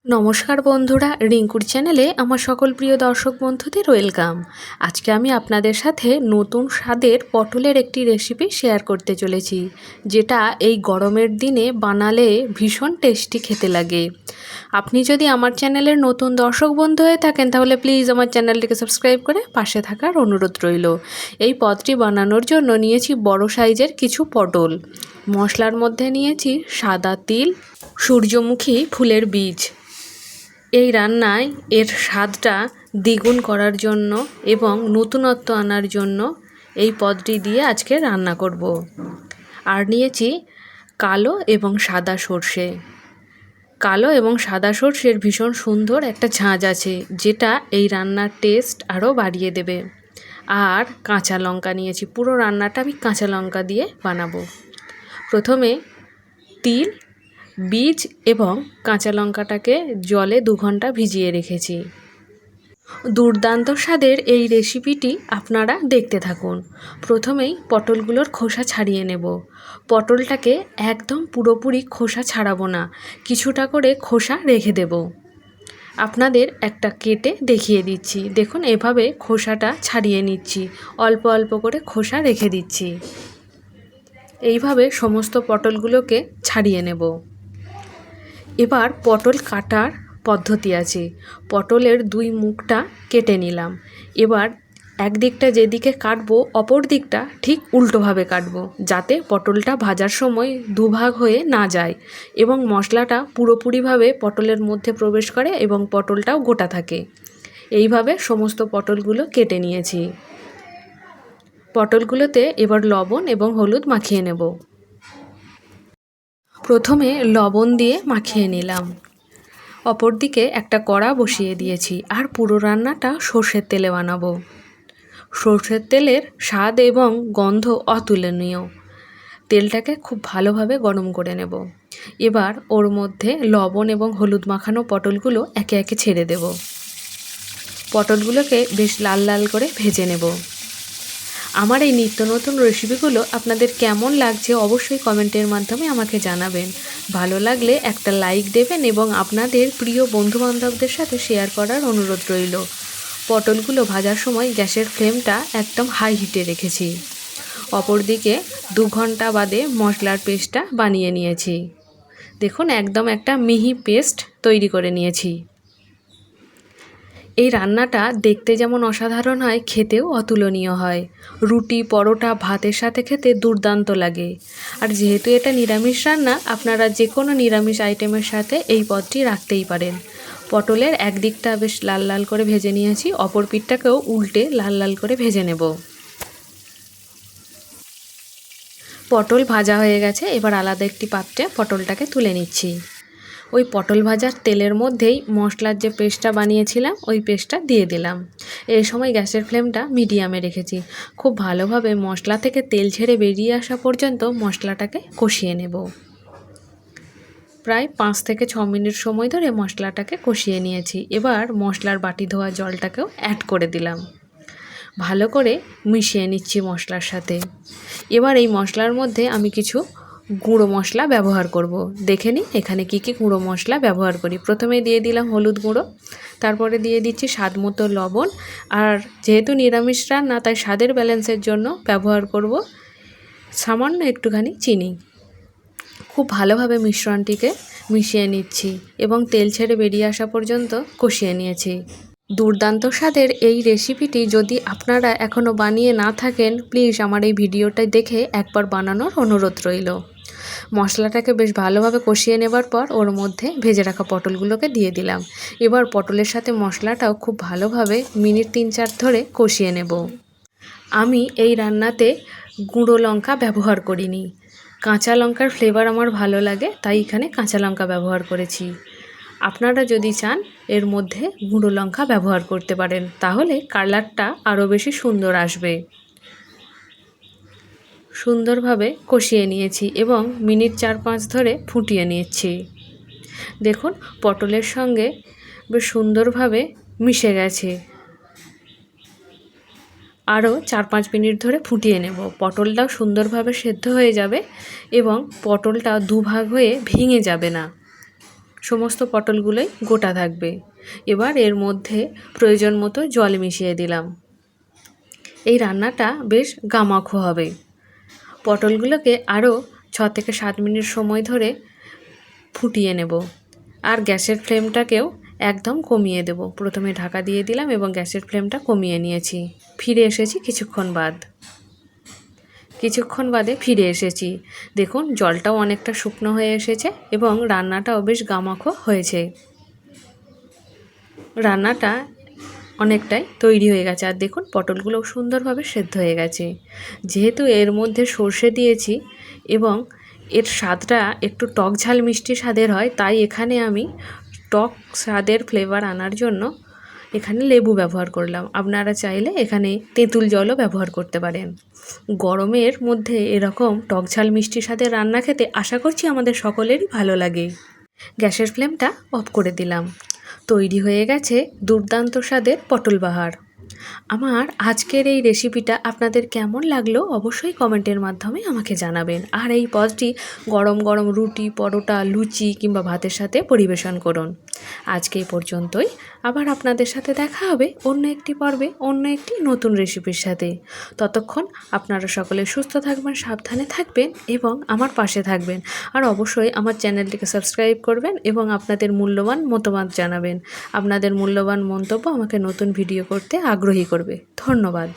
নমস্কার বন্ধুরা, রিঙ্কুর চ্যানেলে আমার সকল প্রিয় দর্শক বন্ধুদের ওয়েলকাম। আজকে আমি আপনাদের সাথে নতুন স্বাদের পটলের একটি রেসিপি শেয়ার করতে চলেছি, যেটা এই গরমের দিনে বানালে ভীষণ টেস্টি খেতে লাগে। আপনি যদি আমার চ্যানেলের নতুন দর্শক বন্ধু হয়ে থাকেন তাহলে প্লিজ আমার চ্যানেলটিকে সাবস্ক্রাইব করে পাশে থাকার অনুরোধ রইল। এই পদটি বানানোর জন্য নিয়েছি বড় সাইজের কিছু পটল। মশলার মধ্যে নিয়েছি সাদা তিল, সূর্যমুখী ফুলের বীজ। এই রান্নায় এর স্বাদটা দ্বিগুণ করার জন্য এবং নতুনত্ব আনার জন্য এই পদটি দিয়ে আজকে রান্না করব। আর নিয়েছি কালো এবং সাদা সর্ষে। কালো এবং সাদা সর্ষের ভীষণ সুন্দর একটা ঝাঁঝ আছে, যেটা এই রান্নার টেস্ট আরও বাড়িয়ে দেবে। আর কাঁচা লঙ্কা নিয়েছি, পুরো রান্নাটা আমি কাঁচা লঙ্কা দিয়ে বানাবো। প্রথমে তিল, বীজ এবং কাঁচা লঙ্কাটাকে জলে 2 ঘন্টা ভিজিয়ে রেখেছি। দুর্দান্ত স্বাদের এই রেসিপিটি আপনারা দেখতে থাকুন। প্রথমেই পটলগুলোর খোসা ছাড়িয়ে নেব। পটলটাকে একদম পুরোপুরি খোসা ছাড়াবো না, কিছুটা করে খোসা রেখে দেব। আপনাদের একটা কেটে দেখিয়ে দিচ্ছি। দেখুন, এভাবে খোসাটা ছাড়িয়ে নিচ্ছি, অল্প অল্প করে খোসা রেখে দিচ্ছি। এইভাবে সমস্ত পটলগুলোকে ছাড়িয়ে নেব। এবার পটল কাটার পদ্ধতি আছে। পটলের 2 মুখটা কেটে নিলাম। এবার একদিকটা যেদিকে কাটবো, অপর দিকটা ঠিক উল্টোভাবে কাটবো, যাতে পটলটা ভাজার সময় দুভাগ হয়ে না যায় এবং মশলাটা পুরোপুরিভাবে পটলের মধ্যে প্রবেশ করে এবং পটলটাও গোটা থাকে। এইভাবে সমস্ত পটলগুলো কেটে নিয়েছি। পটলগুলোতে এবার লবণ এবং হলুদ মাখিয়ে নেব। প্রথমে লবণ দিয়ে মাখিয়ে নিলাম। অপরদিকে একটা কড়া বসিয়ে দিয়েছি আর পুরো রান্নাটা সর্ষের তেলে বানাবো। সর্ষের তেলের স্বাদ এবং গন্ধ অতুলনীয়। তেলটাকে খুব ভালোভাবে গরম করে নেব। এবার ওর মধ্যে লবণ এবং হলুদ মাখানো পটলগুলো একে একে ছেড়ে দেব। পটলগুলোকে বেশ লাল লাল করে ভেজে নেব। আমার এই নিত্য নতুন রেসিপিগুলো আপনাদের কেমন লাগছে অবশ্যই কমেন্টের মাধ্যমে আমাকে জানাবেন। ভালো লাগলে একটা লাইক দেবেন এবং আপনাদের প্রিয় বন্ধুবান্ধবদের সাথে শেয়ার করার অনুরোধ রইল। পটলগুলো ভাজার সময় গ্যাসের ফ্লেমটা একদম হাই হিটে রেখেছি। অপরদিকে 2 ঘন্টা বাদে মশলার পেস্টটা বানিয়ে নিয়েছি। দেখুন, একদম একটা মিহি পেস্ট তৈরি করে নিয়েছি। এই রান্নাটা দেখতে যেমন অসাধারণ হয়, খেতেও অতুলনীয় হয়। রুটি, পরোটা, ভাতের সাথে খেতে দুর্দান্ত লাগে। আর যেহেতু এটা নিরামিষ রান্না, আপনারা যে কোনো নিরামিষ আইটেমের সাথে এই পদটি রাখতেই পারেন। পটলের একদিকটা বেশ লাল লাল করে ভেজে নিয়েছি, অপর পিঠটাকেও উল্টে লাল লাল করে ভেজে নেব। পটল ভাজা হয়ে গেছে। এবার আলাদা একটি পাত্রে পটলটাকে তুলে নিচ্ছি। ওই পটল ভাজার তেলের মধ্যেই মশলার যে পেস্টটা বানিয়েছিলাম ওই পেস্টটা দিয়ে দিলাম। এই সময় গ্যাসের ফ্লেমটা মিডিয়ামে রেখেছি। খুব ভালোভাবে মশলা থেকে তেল ছেড়ে বেরিয়ে আসা পর্যন্ত মশলাটাকে কষিয়ে নেব। প্রায় 5 থেকে 6 মিনিট সময় ধরে মশলাটাকে কষিয়ে নিয়েছি। এবার মশলার বাটি ধোয়া জলটাকেও অ্যাড করে দিলাম। ভালো করে মিশিয়ে নিচ্ছি মশলার সাথে। এবার এই মশলার মধ্যে আমি কিছু গুঁড়ো মশলা ব্যবহার করব। দেখে নিই এখানে কি কি গুঁড়ো মশলা ব্যবহার করি। প্রথমে দিয়ে দিলাম হলুদ গুঁড়ো, তারপরে দিয়ে দিচ্ছি স্বাদ মতো লবণ। আর যেহেতু নিরামিষ রান্না, তাই স্বাদের ব্যালেন্সের জন্য ব্যবহার করব সামান্য একটুখানি চিনি। খুব ভালোভাবে মিশ্রণটিকে মিশিয়ে নিচ্ছি এবং তেল ছেড়ে বেরিয়ে আসা পর্যন্ত কষিয়ে নিয়েছি। দুর্দান্ত স্বাদের এই রেসিপিটি যদি আপনারা এখনও বানিয়ে না থাকেন, প্লিজ আমার এই ভিডিওটা দেখে একবার বানানোর অনুরোধ রইল। মশলাটাকে বেশ ভালোভাবে কষিয়ে নেবার পর ওর মধ্যে ভেজে রাখা পটলগুলোকে দিয়ে দিলাম। এবার পটলের সাথে মশলাটাও খুব ভালোভাবে মিনিট 3-4 ধরে কষিয়ে নেব। আমি এই রান্নাতে গুঁড়ো লঙ্কা ব্যবহার করিনি। কাঁচা লঙ্কার ফ্লেভার আমার ভালো লাগে, তাই এখানে কাঁচা লঙ্কা ব্যবহার করেছি। আপনারা যদি চান এর মধ্যে গুঁড়ো লঙ্কা ব্যবহার করতে পারেন, তাহলে কালারটা আরও বেশি সুন্দর আসবে। সুন্দরভাবে কষিয়ে নিয়েছি এবং মিনিট 4-5 ধরে ফুটিয়ে নিচ্ছি। দেখুন, পটলের সঙ্গে বেশ সুন্দরভাবে মিশে গেছে। আরও 4-5 মিনিট ধরে ফুটিয়ে নেব। পটলটাও সুন্দরভাবে সেদ্ধ হয়ে যাবে এবং পটলটা দুভাগ হয়ে ভেঙে যাবে না। সমস্ত পটলগুলোই গোটা থাকবে। এবার এর মধ্যে প্রয়োজন মতো জল মিশিয়ে দিলাম। এই রান্নাটা বেশ গামাখো হবে। পটলগুলোকে আরও 6 থেকে 7 মিনিট সময় ধরে ফুটিয়ে নেব। আর গ্যাসের ফ্লেমটাকেও একদম কমিয়ে দেব। প্রথমে ঢাকা দিয়ে দিলাম এবং গ্যাসের ফ্লেমটা কমিয়ে নিয়েছি। ফিরে এসেছি কিছুক্ষণ বাদে ফিরে এসেছি। দেখুন জলটাও অনেকটা শুকনো হয়ে এসেছে এবং রান্নাটাও বেশ গামাখো হয়েছে। রান্নাটা অনেকটাই তৈরি হয়ে গেছে। আর দেখুন পটলগুলোও সুন্দরভাবে সেদ্ধ হয়ে গেছে। যেহেতু এর মধ্যে সর্ষে দিয়েছি এবং এর স্বাদটা একটু টক ঝাল মিষ্টি স্বাদের হয়, তাই এখানে আমি টক স্বাদের ফ্লেভার আনার জন্য এখানে লেবু ব্যবহার করলাম। আপনারা চাইলে এখানে তেঁতুল জলও ব্যবহার করতে পারেন। গরমের মধ্যে এরকম টক ঝাল মিষ্টি স্বাদের রান্না খেতে আশা করছি আমাদের সকলেরই ভালো লাগে। গ্যাসের ফ্লেমটা অফ করে দিলাম। তৈরি হয়ে গেছে দুর্দান্ত স্বাদের পটল বাহার। আমার আজকের এই রেসিপিটা আপনাদের কেমন লাগলো অবশ্যই কমেন্টের মাধ্যমে আমাকে জানাবেন। আর এই পদটি গরম গরম রুটি, পরোটা, লুচি কিংবা ভাতের সাথে পরিবেশন করুন। আজকে এই পর্যন্তই। আবার আপনাদের সাথে দেখা হবে অন্য একটি পর্বে অন্য একটি নতুন রেসিপির সাথে। ততক্ষণ আপনারা সকলে সুস্থ থাকবেন, সাবধানে থাকবেন এবং আমার পাশে থাকবেন। আর অবশ্যই আমার চ্যানেলটিকে সাবস্ক্রাইব করবেন এবং আপনাদের মূল্যবান মতামত জানাবেন। আপনাদের মূল্যবান মন্তব্য আমাকে নতুন ভিডিও করতে আগ্রহী করবে। ধন্যবাদ।